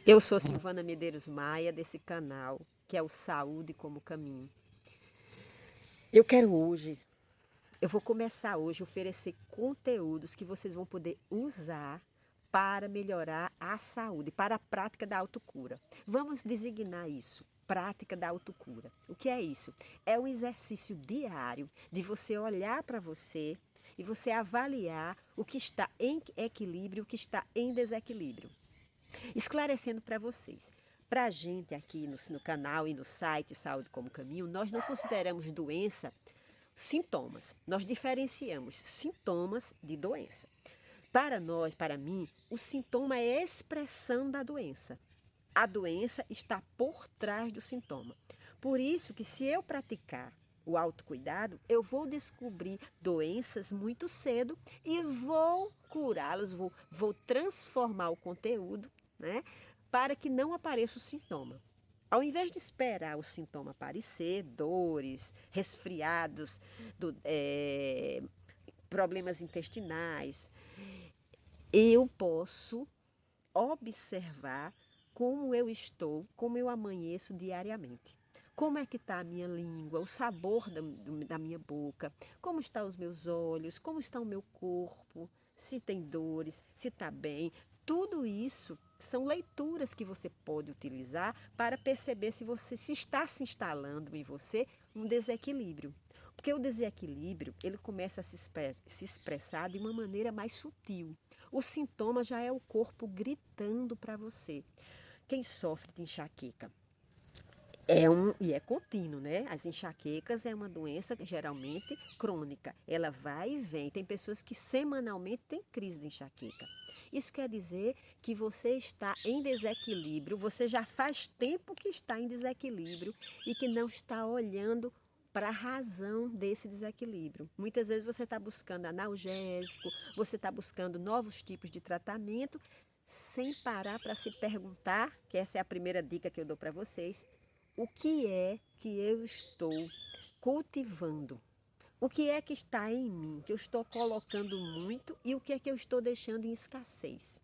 Eu sou Silvana Medeiros Maia, desse canal, que é o Saúde como Caminho. Eu quero hoje, eu vou começar hoje a oferecer conteúdos que vocês vão poder usar para melhorar a saúde, para a prática da autocura. Vamos designar isso, prática da autocura. O que é isso? É um exercício diário de você olhar para você e você avaliar o que está em equilíbrio e o que está em desequilíbrio. Esclarecendo para vocês. Para a gente aqui no canal e no site Saúde como Caminho, nós não consideramos doença sintomas. Nós diferenciamos sintomas de doença. Para nós, para mim, o sintoma é a expressão da doença. A doença está por trás do sintoma. Por isso que se eu praticar o autocuidado, eu vou descobrir doenças muito cedo e vou curá-las, vou transformar o conteúdo, né, para que não apareça o sintoma. Ao invés de esperar o sintoma aparecer, dores, resfriados, problemas intestinais, eu posso observar como eu estou, como eu amanheço diariamente. Como é que está a minha língua, o sabor da minha boca, como estão os meus olhos, como está o meu corpo, se tem dores, se está bem. Tudo isso são leituras que você pode utilizar para perceber se está se instalando em você um desequilíbrio. Porque o desequilíbrio, ele começa a se expressar de uma maneira mais sutil. O sintoma já é o corpo gritando para você. Quem sofre de enxaqueca e é contínuo, né? As enxaquecas é uma doença geralmente crônica. Ela vai e vem. Tem pessoas que semanalmente têm crise de enxaqueca. Isso quer dizer que você está em desequilíbrio, você já faz tempo que está em desequilíbrio e que não está olhando para a razão desse desequilíbrio. Muitas vezes você está buscando analgésico, você está buscando novos tipos de tratamento, sem parar para se perguntar, que essa é a primeira dica que eu dou para vocês, o que é que eu estou cultivando? O que é que está em mim, que eu estou colocando muito e o que é que eu estou deixando em escassez?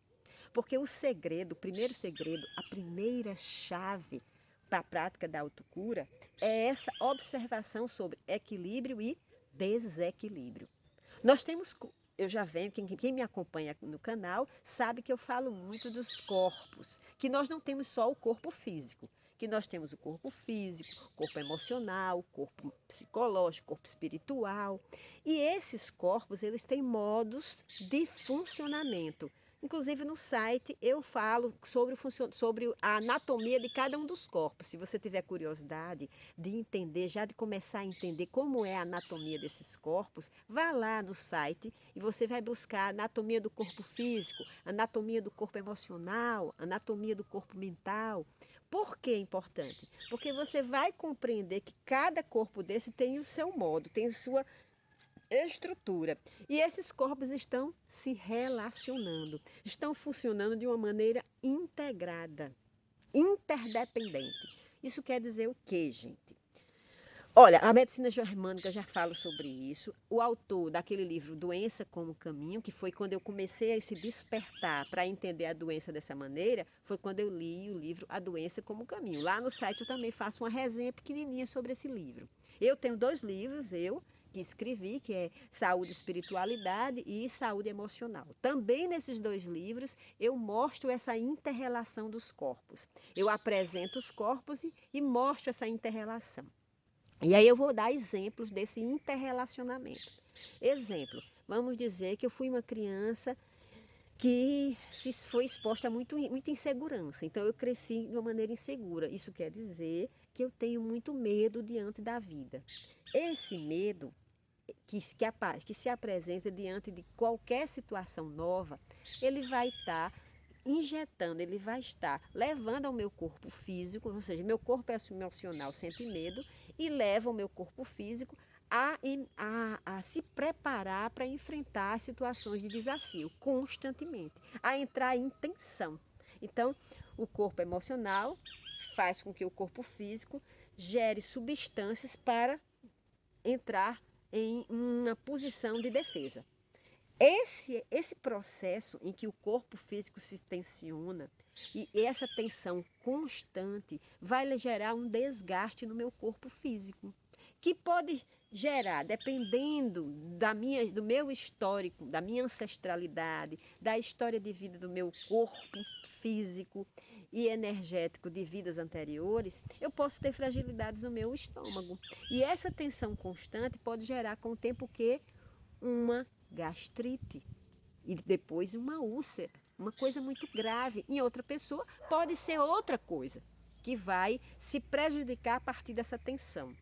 Porque o segredo, o primeiro segredo, a primeira chave para a prática da autocura é essa observação sobre equilíbrio e desequilíbrio. Nós temos, eu já venho, quem me acompanha no canal sabe que eu falo muito dos corpos, que nós não temos só o corpo físico, que nós temos o corpo físico, o corpo emocional, o corpo psicológico, o corpo espiritual. E esses corpos, eles têm modos de funcionamento. Inclusive no site eu falo sobre a anatomia de cada um dos corpos. Se você tiver curiosidade de entender, já de começar a entender como é a anatomia desses corpos, vá lá no site e você vai buscar anatomia do corpo físico, anatomia do corpo emocional, anatomia do corpo mental. Por que é importante? Porque você vai compreender que cada corpo desse tem o seu modo, tem a sua estrutura. E esses corpos estão se relacionando, estão funcionando de uma maneira integrada, interdependente. Isso quer dizer o quê, gente? Olha, a medicina germânica já fala sobre isso. O autor daquele livro Doença como Caminho, que foi quando eu comecei a se despertar para entender a doença dessa maneira, foi quando eu li o livro A Doença como Caminho. Lá no site eu também faço uma resenha pequenininha sobre esse livro. Eu tenho dois livros, que escrevi, que é Saúde e Espiritualidade e Saúde Emocional. Também nesses dois livros eu mostro essa interrelação dos corpos. Eu apresento os corpos e mostro essa interrelação. E aí eu vou dar exemplos desse interrelacionamento. Exemplo, vamos dizer que eu fui uma criança que se foi exposta a muita insegurança. Então eu cresci de uma maneira insegura. Isso quer dizer que eu tenho muito medo diante da vida. Esse medo que se apresenta diante de qualquer situação nova, ele vai estar injetando, ele vai estar levando ao meu corpo físico, ou seja, meu corpo emocional sente medo e leva o meu corpo físico a se preparar para enfrentar situações de desafio constantemente, a entrar em tensão. Então, o corpo emocional faz com que o corpo físico gere substâncias para entrar em uma posição de defesa. Esse processo em que o corpo físico se tensiona E essa tensão constante vai gerar um desgaste no meu corpo físico, que pode gerar, dependendo do meu histórico, da minha ancestralidade, da história de vida do meu corpo físico e energético de vidas anteriores, eu posso ter fragilidades no meu estômago. E essa tensão constante pode gerar com o tempo o quê? Uma gastrite e depois uma úlcera, uma coisa muito grave. Em outra pessoa pode ser outra coisa que vai se prejudicar a partir dessa tensão.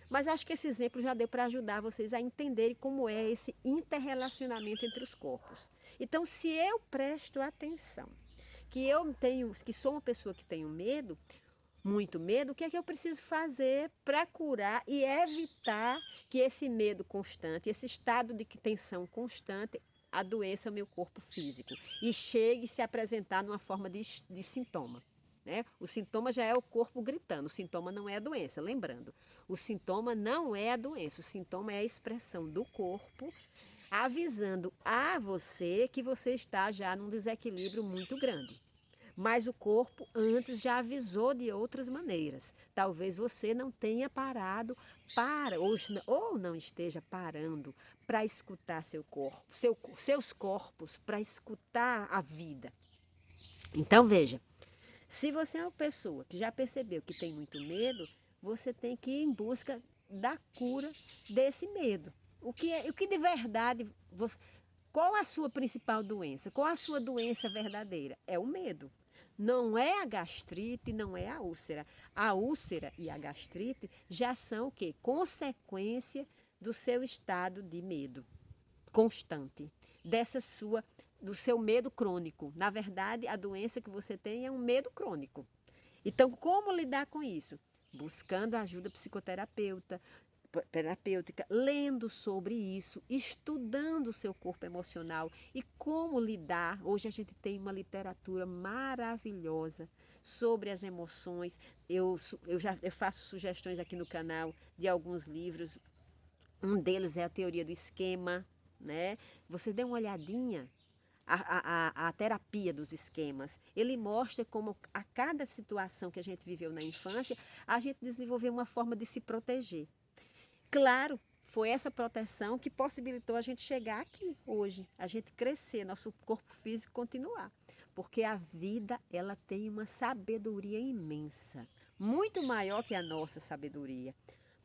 Mas acho que esse exemplo já deu para ajudar vocês a entenderem como é esse interrelacionamento entre os corpos. Então, se eu presto atenção, que sou uma pessoa que tenho medo, muito medo, o que é que eu preciso fazer para curar e evitar que esse medo constante, esse estado de tensão constante, adoeça o meu corpo físico e chegue a se apresentar numa forma de sintoma. Né? O sintoma já é o corpo gritando, o sintoma não é a doença. Lembrando, o sintoma não é a doença, o sintoma é a expressão do corpo avisando a você que você está já num desequilíbrio muito grande. Mas o corpo antes já avisou de outras maneiras. Talvez você não tenha parado ou não esteja parando para escutar seu corpo, seus corpos, para escutar a vida. Então veja, se você é uma pessoa que já percebeu que tem muito medo, você tem que ir em busca da cura desse medo. O que de verdade qual a sua principal doença? Qual a sua doença verdadeira? É o medo. Não é a gastrite, não é a úlcera. A úlcera e a gastrite já são o quê? Consequência do seu estado de medo constante, do seu medo crônico. Na verdade, a doença que você tem é um medo crônico. Então, como lidar com isso? Buscando ajuda terapêutica, lendo sobre isso, estudando o seu corpo emocional e como lidar. Hoje a gente tem uma literatura maravilhosa sobre as emoções. Eu faço sugestões aqui no canal de alguns livros. Um deles é a teoria do esquema, né? Você dê uma olhadinha. A terapia dos esquemas. Ele mostra como a cada situação que a gente viveu na infância, a gente desenvolveu uma forma de se proteger. Claro, foi essa proteção que possibilitou a gente chegar aqui hoje, a gente crescer, nosso corpo físico continuar. Porque a vida, ela tem uma sabedoria imensa, muito maior que a nossa sabedoria.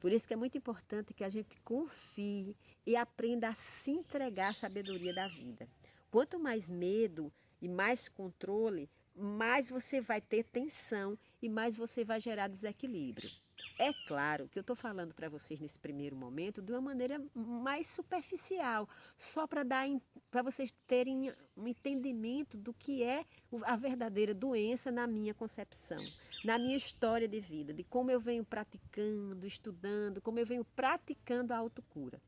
Por isso que é muito importante que a gente confie e aprenda a se entregar à sabedoria da vida. Quanto mais medo e mais controle, mais você vai ter tensão e mais você vai gerar desequilíbrio. É claro que eu estou falando para vocês nesse primeiro momento de uma maneira mais superficial, só para vocês terem um entendimento do que é a verdadeira doença na minha concepção, na minha história de vida, de como eu venho praticando, estudando, como eu venho praticando a autocura.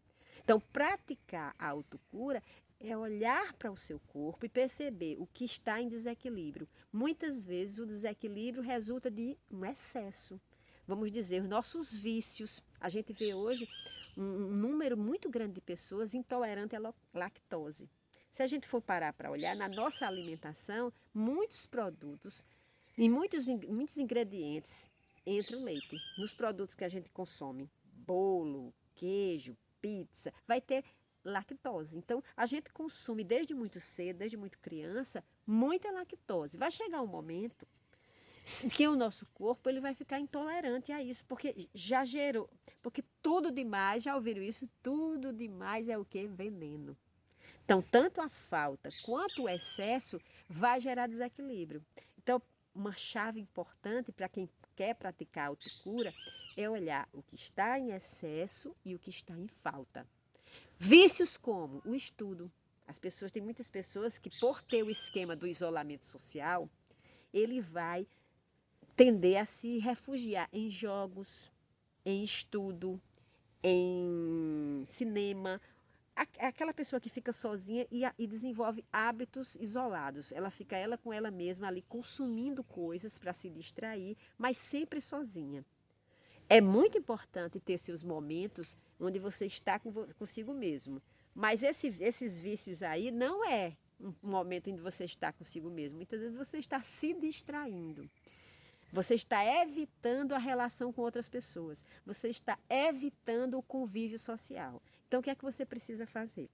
Então, praticar a autocura é olhar para o seu corpo e perceber o que está em desequilíbrio. Muitas vezes o desequilíbrio resulta de um excesso. Vamos dizer, os nossos vícios. A gente vê hoje um número muito grande de pessoas intolerantes à lactose. Se a gente for parar para olhar, na nossa alimentação, muitos produtos e muitos ingredientes entram leite. Nos produtos que a gente consome, bolo, queijo, pizza, vai ter lactose. Então, a gente consome desde muito cedo, desde muito criança, muita lactose. Vai chegar um momento que o nosso corpo ele vai ficar intolerante a isso, porque já gerou, porque tudo demais, já ouviram isso? Tudo demais é o que? Veneno. Então, tanto a falta quanto o excesso vai gerar desequilíbrio. Então, uma chave importante para quem quer praticar autocura é olhar o que está em excesso e o que está em falta. Vícios como o estudo. Tem muitas pessoas que, por ter o esquema do isolamento social, ele vai tender a se refugiar em jogos, em estudo, em cinema. Aquela pessoa que fica sozinha e desenvolve hábitos isolados. Ela fica com ela mesma ali consumindo coisas para se distrair, mas sempre sozinha. É muito importante ter seus momentos onde você está consigo mesmo. Mas esses vícios aí não é um momento em que você está consigo mesmo. Muitas vezes você está se distraindo. Você está evitando a relação com outras pessoas. Você está evitando o convívio social. Então, o que é que você precisa fazer?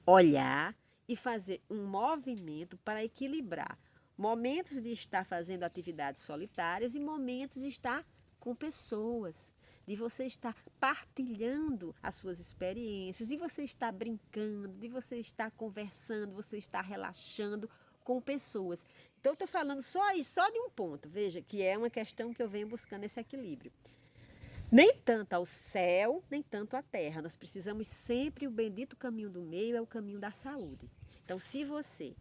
Olhar e fazer um movimento para equilibrar momentos de estar fazendo atividades solitárias e momentos de estar com pessoas, de você estar partilhando as suas experiências, de você estar brincando, de você estar conversando, você estar relaxando com pessoas. Então, eu estou falando só isso, só de um ponto, veja, que é uma questão que eu venho buscando esse equilíbrio. Nem tanto ao céu, nem tanto à terra. Nós precisamos sempre, o bendito caminho do meio é o caminho da saúde. Então, se você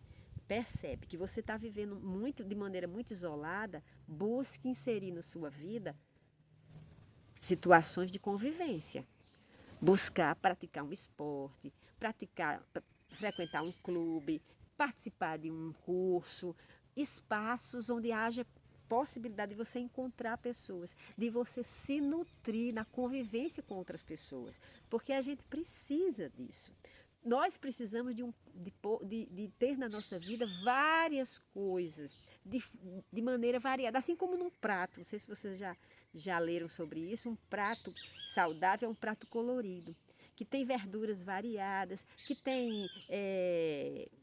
percebe que você está vivendo muito, de maneira muito isolada, busque inserir na sua vida situações de convivência. Buscar praticar um esporte, frequentar um clube, participar de um curso, espaços onde haja possibilidade de você encontrar pessoas, de você se nutrir na convivência com outras pessoas, porque a gente precisa disso. Nós precisamos de ter na nossa vida várias coisas, de maneira variada, assim como num prato. Não sei se vocês já leram sobre isso. Um prato saudável é um prato colorido, que tem verduras variadas, que tem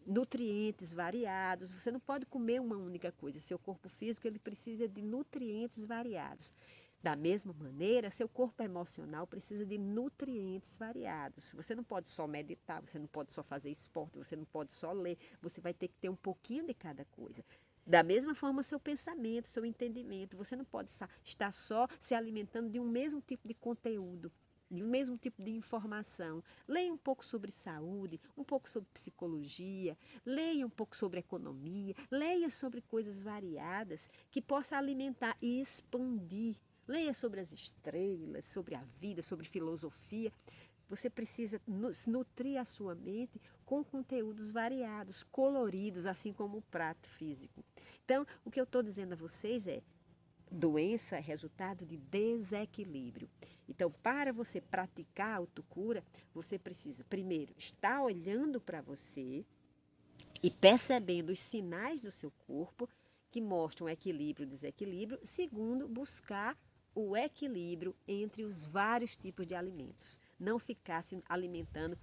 nutrientes variados. Você não pode comer uma única coisa. Seu corpo físico ele precisa de nutrientes variados. Da mesma maneira, seu corpo emocional precisa de nutrientes variados. Você não pode só meditar, você não pode só fazer esporte, você não pode só ler, você vai ter que ter um pouquinho de cada coisa. Da mesma forma, seu pensamento, seu entendimento, você não pode estar só se alimentando de um mesmo tipo de conteúdo, de um mesmo tipo de informação. Leia um pouco sobre saúde, um pouco sobre psicologia, leia um pouco sobre economia, leia sobre coisas variadas que possa alimentar e expandir. Leia sobre as estrelas, sobre a vida, sobre filosofia. Você precisa nutrir a sua mente com conteúdos variados, coloridos, assim como o prato físico. Então, o que eu estou dizendo a vocês é: doença é resultado de desequilíbrio. Então, para você praticar a autocura, você precisa, primeiro, estar olhando para você e percebendo os sinais do seu corpo que mostram equilíbrio e desequilíbrio. Segundo, buscar o equilíbrio entre os vários tipos de alimentos. Não ficar se alimentando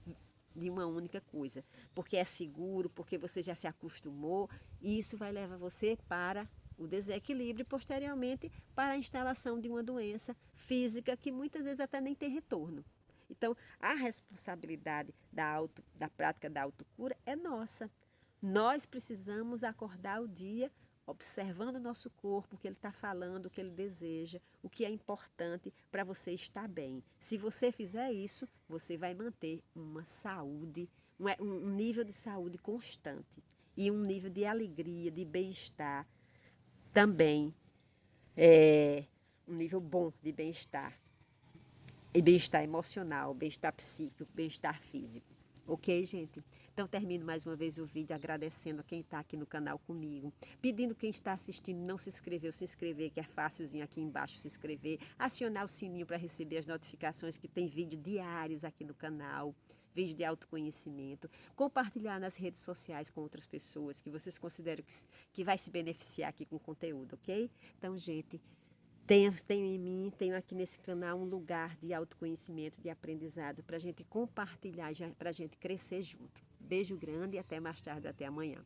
de uma única coisa, porque é seguro, porque você já se acostumou, e isso vai levar você para o desequilíbrio e, posteriormente, para a instalação de uma doença física que muitas vezes até nem tem retorno. Então, a responsabilidade da prática da autocura é nossa. Nós precisamos acordar o dia observando o nosso corpo, o que ele está falando, o que ele deseja, o que é importante para você estar bem. Se você fizer isso, você vai manter uma saúde, um nível de saúde constante e um nível de alegria, de bem-estar também, um nível bom de bem-estar. E bem-estar emocional, bem-estar psíquico, bem-estar físico. Ok, gente? Então, termino mais uma vez o vídeo agradecendo a quem está aqui no canal comigo. Pedindo quem está assistindo não se inscreveu, se inscrever, que é fácilzinho aqui embaixo se inscrever. Acionar o sininho para receber as notificações que tem vídeo diários aqui no canal. Vídeo de autoconhecimento. Compartilhar nas redes sociais com outras pessoas que vocês consideram que vai se beneficiar aqui com o conteúdo, ok? Então, gente, tenho em mim, tenho aqui nesse canal um lugar de autoconhecimento, de aprendizado, para a gente compartilhar, para a gente crescer junto. Beijo grande e até mais tarde, até amanhã.